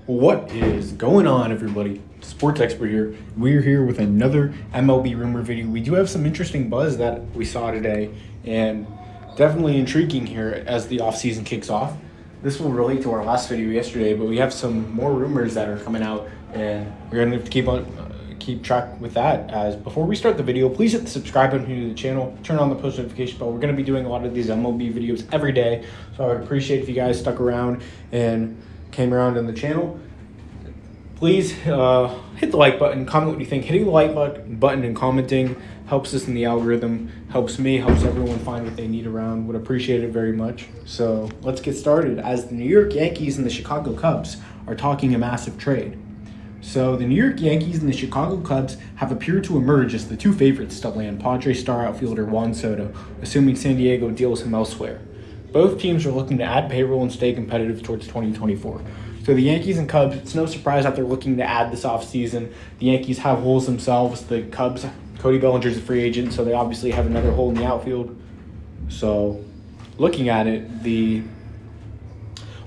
What is going on, everybody? Sports expert here. We're here with another MLB rumor video. We do have some interesting buzz that we saw today, and definitely intriguing here as the offseason kicks off. This will relate to our last video yesterday, but we have some more rumors that are coming out, and we're going to have to keep track with that. As before we start the video, please hit the subscribe button to the channel, turn on the post notification bell. We're going to be doing a lot of these MLB videos every day, so I would appreciate if you guys stuck around and came around on the channel. Please hit the like button, comment what you think. Hitting the like button and commenting helps us in the algorithm, helps me, helps everyone find what they need around. Would appreciate it very much. So let's get started. As the New York Yankees and the Chicago Cubs are talking a massive trade. So the New York Yankees and the Chicago Cubs have appeared to emerge as the two favorites to land Padres star outfielder Juan Soto, assuming San Diego deals him elsewhere. Both teams are looking to add payroll and stay competitive towards 2024. So the Yankees and Cubs, it's no surprise that they're looking to add this offseason. The Yankees have holes themselves. The Cubs, Cody Bellinger's a free agent, so they obviously have another hole in the outfield. So looking at it, the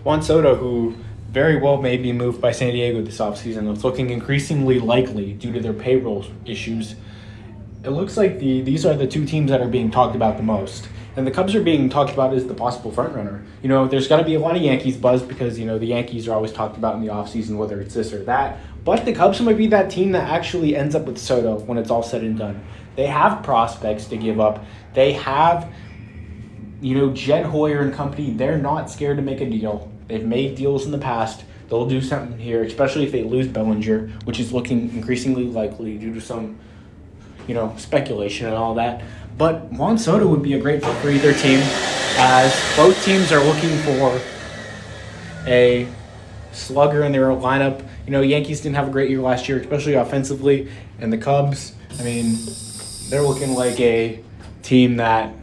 Juan Soto, who very well may be moved by San Diego this offseason, it's looking increasingly likely due to their payroll issues. It looks like these are the two teams that are being talked about the most. And the Cubs are being talked about as the possible frontrunner. You know, there's got to be a lot of Yankees buzz because, you know, the Yankees are always talked about in the offseason, whether it's this or that. But the Cubs might be that team that actually ends up with Soto when it's all said and done. They have prospects to give up. They have, you know, Jed Hoyer and company. They're not scared to make a deal. They've made deals in the past. They'll do something here, especially if they lose Bellinger, which is looking increasingly likely due to some, you know, speculation and all that. But Juan Soto would be a great fit for either team, as both teams are looking for a slugger in their lineup. You know, Yankees didn't have a great year last year, especially offensively, and the Cubs, I mean, they're looking like a team that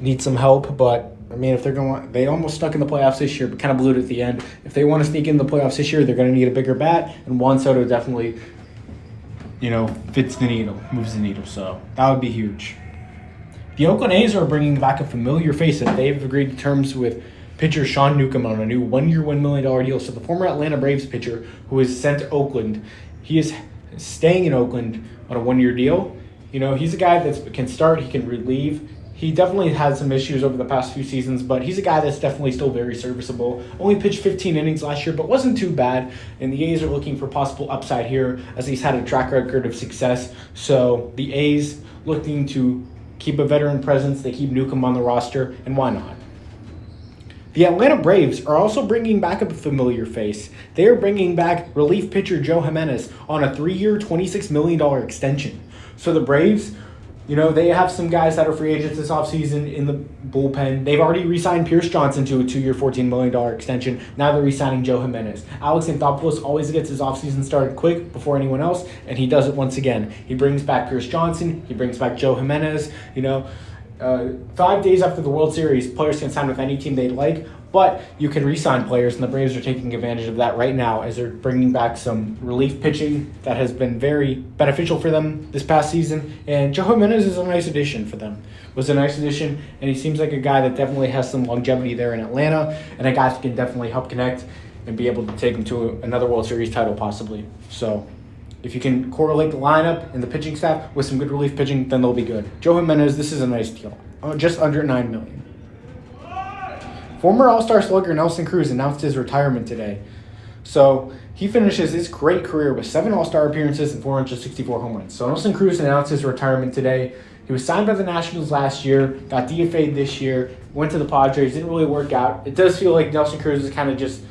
needs some help. But I mean, if they're going, they almost stuck in the playoffs this year, but kind of blew it at the end. If they want to sneak in the playoffs this year, they're going to need a bigger bat, and Juan Soto definitely, you know, fits the needle, moves the needle. So that would be huge. The Oakland A's are bringing back a familiar face that they've agreed to terms with pitcher Sean Nukem on a new one-year, $1 million deal. So the former Atlanta Braves pitcher who is sent to Oakland, he is staying in Oakland on a one-year deal. You know, he's a guy that can start, he can relieve. He definitely had some issues over the past few seasons, but he's a guy that's definitely still very serviceable. Only pitched 15 innings last year, but wasn't too bad. And the A's are looking for possible upside here, as he's had a track record of success. So the A's looking to keep a veteran presence. They keep Nukem on the roster, and why not? The Atlanta Braves are also bringing back a familiar face. They are bringing back relief pitcher Joe Jimenez on a 3-year, $26 million extension. So the Braves, you know, they have some guys that are free agents this offseason in the bullpen. They've already re-signed Pierce Johnson to a 2-year, $14 million extension. Now they're re-signing Joe Jimenez. Alex Anthopoulos always gets his offseason started quick before anyone else, and he does it once again. He brings back Pierce Johnson. He brings back Joe Jimenez. You know, 5 days after the World Series, players can sign with any team they'd like, but you can re-sign players, and the Braves are taking advantage of that right now as they're bringing back some relief pitching that has been very beneficial for them this past season. And Joe Jimenez is a nice addition for them. Was a nice addition, and he seems like a guy that definitely has some longevity there in Atlanta, and a guy that can definitely help connect and be able to take them to another World Series title possibly. So if you can correlate the lineup and the pitching staff with some good relief pitching, then they'll be good. Joe Jimenez, this is a nice deal. Just under $9 million. Former All-Star slugger Nelson Cruz announced his retirement today. So he finishes his great career with 7 All-Star appearances and 464 home runs. So Nelson Cruz announced his retirement today. He was signed by the Nationals last year, got DFA'd this year, went to the Padres, didn't really work out. It does feel like Nelson Cruz is kind of just,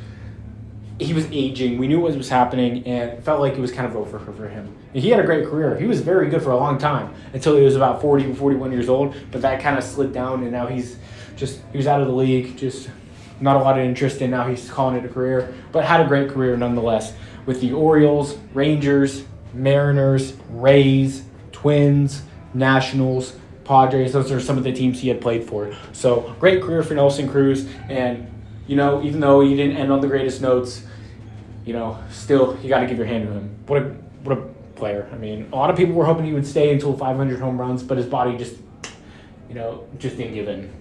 he was aging. We knew what was happening, and it felt like it was kind of over for him. And he had a great career. He was very good for a long time until he was about 40 or 41 years old, but that kind of slid down, and now he was out of the league, just not a lot of interest in. Now he's calling it a career, but had a great career nonetheless with the Orioles, Rangers, Mariners, Rays, Twins, Nationals, Padres. Those are some of the teams he had played for. So great career for Nelson Cruz, and you know, even though he didn't end on the greatest notes, you know, still you got to give your hand to him. What a player. I mean, a lot of people were hoping he would stay until 500 home runs, but his body just didn't give in.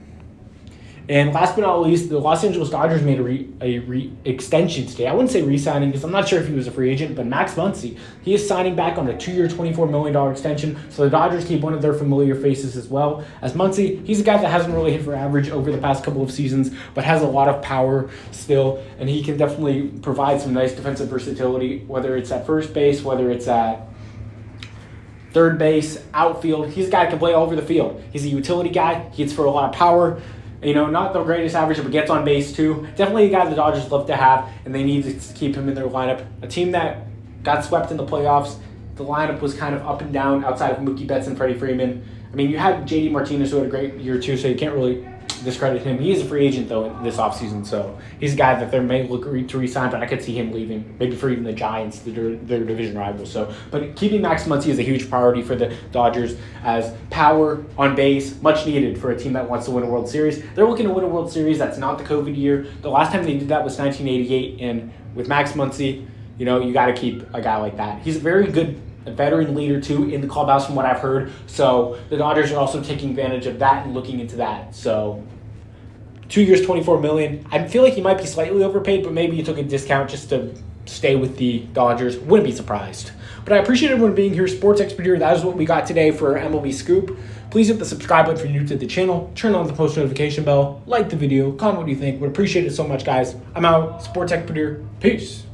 And last but not least, the Los Angeles Dodgers made a extension today. I wouldn't say re-signing because I'm not sure if he was a free agent, but Max Muncy, he is signing back on a 2-year, $24 million extension. So the Dodgers keep one of their familiar faces as well. As Muncy, he's a guy that hasn't really hit for average over the past couple of seasons, but has a lot of power still, and he can definitely provide some nice defensive versatility, whether it's at first base, whether it's at third base, outfield. He's a guy that can play all over the field. He's a utility guy. He hits for a lot of power. Not the greatest average, but gets on base too. Definitely a guy the Dodgers love to have, and they need to keep him in their lineup. A team that got swept in the playoffs, the lineup was kind of up and down outside of Mookie Betts and Freddie Freeman. You had J.D. Martinez, who had a great year too, so you can't really discredit him. He is a free agent, though, this offseason, so he's a guy that they may look to re-sign, but I could see him leaving, maybe for even the Giants, their division rivals. But keeping Max Muncy is a huge priority for the Dodgers, as power on base, much needed for a team that wants to win a World Series. They're looking to win a World Series. That's not the COVID year. The last time they did that was 1988, and with Max Muncy, you got to keep a guy like that. He's a very good veteran leader too in the clubhouse from what I've heard. So the Dodgers are also taking advantage of that and looking into that. So 2 years, $24 million. I feel like he might be slightly overpaid, but maybe you took a discount just to stay with the Dodgers. Wouldn't be surprised. But I appreciate everyone being here. Sports Expert here. That is what we got today for MLB Scoop. Please hit the subscribe button if you're new to the channel. Turn on the post notification bell. Like the video. Comment what you think. Would appreciate it so much, guys. I'm out. Sports Expert here. Peace.